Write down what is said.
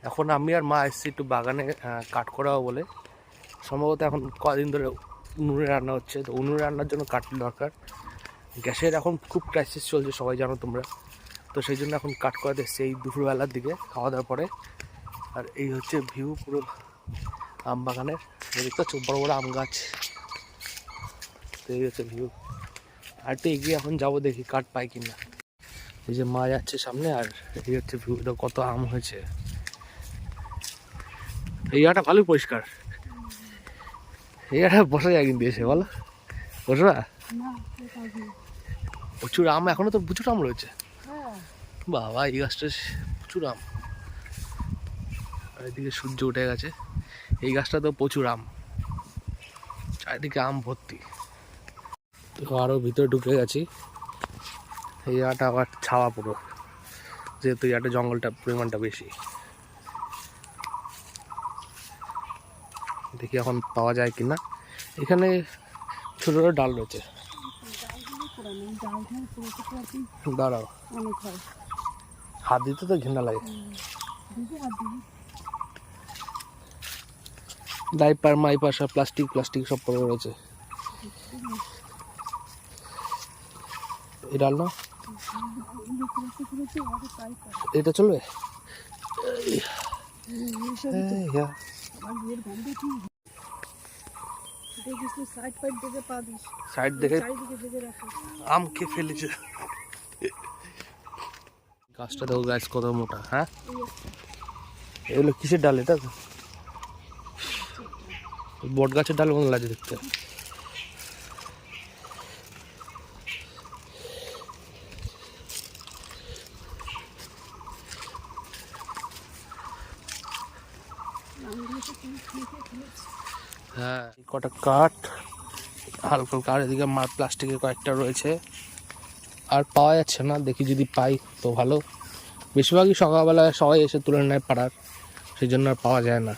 এখন আমি আর মা এসেছি একটু বাগানে কাঠ করাবো বলে। সম্ভবত এখন কদিন ধরে উনুনে রান্না হচ্ছে, তো উনুনে রান্নার জন্য কাঠ দরকার। গ্যাসের এখন খুব ক্রাইসিস চলছে, সবাই জানো তোমরা। তো সেই জন্য এখন কাঠ করাতে এসছে এই দুপুরবেলার দিকে খাওয়া দাওয়ার পরে। আর এই হচ্ছে ভিউ পুরো আম বাগানের, দেখতে পাচ্ছ বড় বড় আম গাছ। তো এই হচ্ছে ভিউ। আর একটু এগিয়ে এখন যাবো, দেখি কাঠ পাই কিনা। এই যে মা যাচ্ছে সামনে, আর এই হচ্ছে ভিউ, কত আম হয়েছে। এই জায়গাটা ভালোই পরিষ্কার, এই জায়গাটা বসা যায় কিন্তু এসে, বলো বসবা? প্রচুর আম, এখনো তো প্রচুর আম রয়েছে। বাবা এই গাছটা প্রচুর আম, আর এদিকে সূর্য উঠে গেছে। এই গাছটা তো প্রচুর আম, চারিদিকে আম ভর্তি। তো আরও ভিতরে ঢুকে গেছি। এই জায়গাটা আবার ছাওয়া পুরো, যেহেতু এই জায়গাটা জঙ্গলটা পরিমাণটা বেশি। দেখি এখন পাওয়া যায় কিনা। এখানে ছোট ছোট ডাল রয়েছে। দাঁড়াও, হাত দিতে তো ঘৃণা লাগে। ডাইপার মাইপার সব প্লাস্টিক প্লাস্টিক সব পড়ে রয়েছে। এই ডাল না, এটা চলবে? সাইড দেখে আম কে ফেলেছে। গাছটা দেখো গাছ কত মোটা। হ্যাঁ, এগুলো কিসের ডাল? এটা বট গাছের ডাল মনে লাগে দেখতে। হ্যাঁ, কটা কাঠ হালকা হালকা, আর এদিকে প্লাস্টিকের কয়েকটা রয়েছে, আর পাওয়া যাচ্ছে না। দেখি যদি পাই তো ভালো। বেশিরভাগই সকালবেলায় সবাই এসে তুলে নেয় পাড়ার, সেই জন্য আর পাওয়া যায় না।